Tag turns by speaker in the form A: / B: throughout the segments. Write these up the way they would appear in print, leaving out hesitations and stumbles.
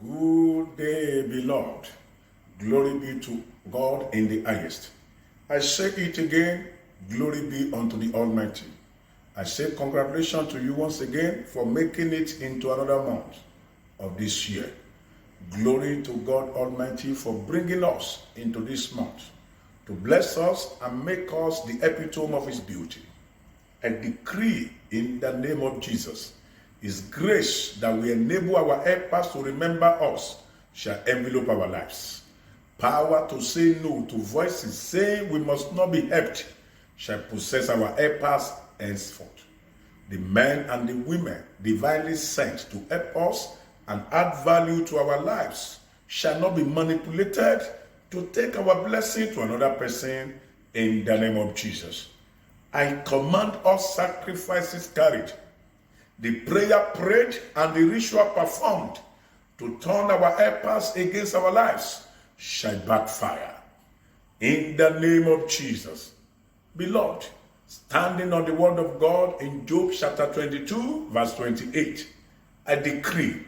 A: Good day, beloved. Glory be to God in the highest. I say it again, glory be unto the Almighty. I say congratulations to you once again for making it into another month of this year. Glory to God Almighty for bringing us into this month to bless us and make us the epitome of His beauty. I decree in the name of Jesus, His grace that will enable our helpers to remember us shall envelop our lives. Power to say no to voices saying we must not be helped shall possess our helpers henceforth. The men and the women divinely sent to help us and add value to our lives shall not be manipulated to take our blessing to another person in the name of Jesus. I command all sacrifices carried, the prayer prayed and the ritual performed to turn our helpers against our lives shall backfire. In the name of Jesus. Beloved, standing on the word of God in Job chapter 22 verse 28, I decree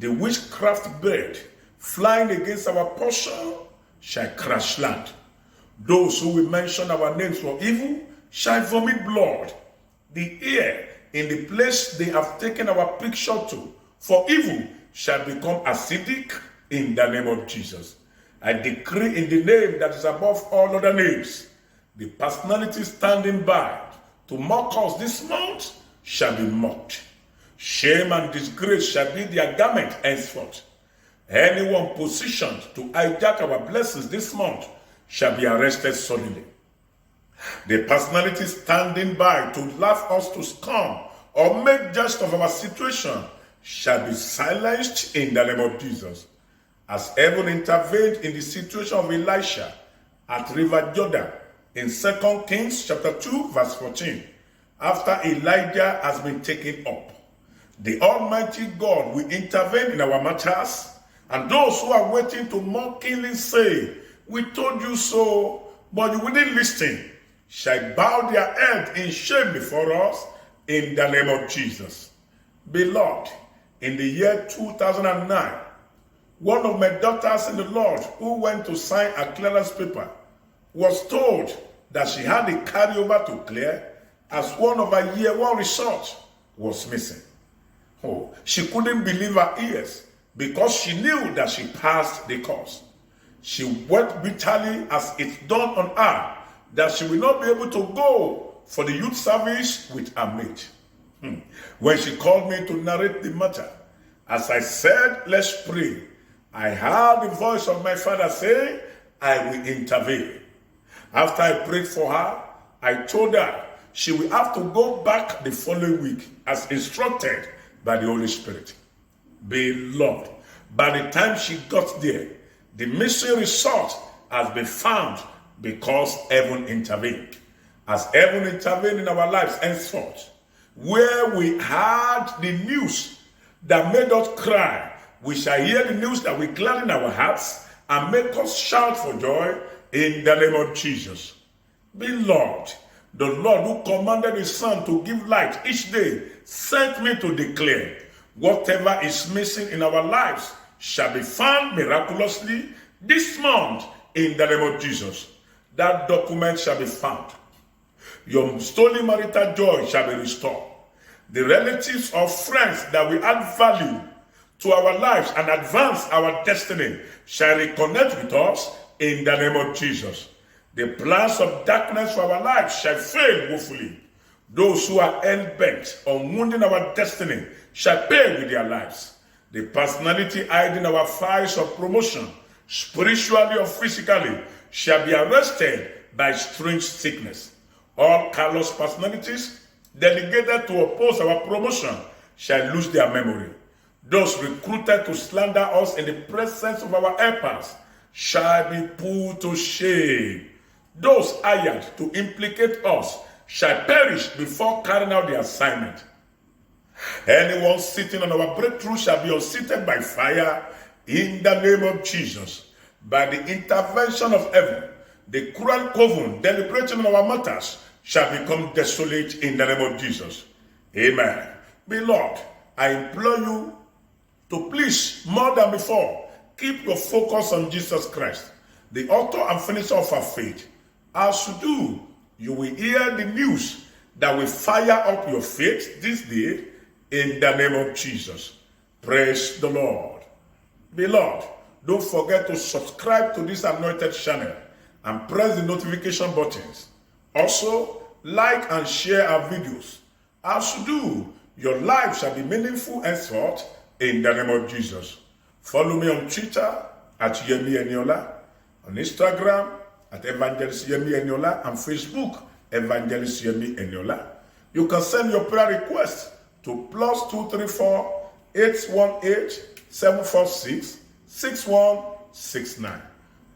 A: the witchcraft bird flying against our portion shall crash land. Those who will mention our names for evil shall vomit blood. The ear in the place they have taken our picture to for evil shall become acidic in the name of Jesus. I decree in the name that is above all other names, the personality standing by to mock us this month shall be mocked. Shame and disgrace shall be their garment henceforth. Anyone positioned to hijack our blessings this month shall be arrested suddenly. The personality standing by to laugh us to scorn or make jest of our situation shall be silenced in the name of Jesus. As heaven intervened in the situation of Elisha at River Jordan in 2 Kings chapter 2 verse 14, after Elijah has been taken up, the Almighty God will intervene in our matters, and those who are waiting to mockingly say, "We told you so, but you wouldn't listen," shall bow their head in shame before us in the name of Jesus. Beloved, in the year 2009, one of my daughters in the Lord who went to sign a clearance paper was told that she had a carryover to clear as one of her year one results was missing. Oh, she couldn't believe her ears because she knew that she passed the course. She wept bitterly as it dawned on her that she will not be able to go for the youth service with her mate. When she called me to narrate the matter, as I said, "Let's pray," I heard the voice of my father say, "I will intervene." After I prayed for her, I told her she will have to go back the following week as instructed by the Holy Spirit. Beloved, by the time she got there, the missing result has been found because heaven intervened. As heaven intervened in our lives henceforth, where we heard the news that made us cry, we shall hear the news that will gladden our hearts and make us shout for joy in the name of Jesus. Beloved, the Lord who commanded His Son to give light each day sent me to declare, whatever is missing in our lives shall be found miraculously this month in the name of Jesus. That document shall be found. Your stolen marital joy shall be restored. The relatives or friends that will add value to our lives and advance our destiny shall reconnect with us in the name of Jesus. The plans of darkness for our lives shall fail woefully. Those who are hell-bent on wounding our destiny shall pay with their lives. The personality hiding our files of promotion, spiritually or physically, shall be arrested by strange sickness. All callous personalities delegated to oppose our promotion shall lose their memory. Those recruited to slander us in the presence of our helpers shall be put to shame. Those hired to implicate us shall perish before carrying out the assignment. Anyone sitting on our breakthrough shall be unseated by fire in the name of Jesus. By the intervention of heaven, the cruel coven deliberating on our matters shall become desolate in the name of Jesus. Amen. Beloved, I implore you to please, more than before, keep your focus on Jesus Christ, the author and finisher of our faith. As you do, you will hear the news that will fire up your faith this day in the name of Jesus. Praise the Lord. Beloved, don't forget to subscribe to this anointed channel and press the notification buttons. Also, like and share our videos. As you do, your life shall be meaningful henceforth in the name of Jesus. Follow me on Twitter at Yemi Eniola, on Instagram at Evangelist Yemi Eniola, and Facebook Evangelist Yemi Eniola. You can send your prayer request to +234 818 746 6169.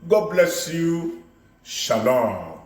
A: God bless you. Shalom.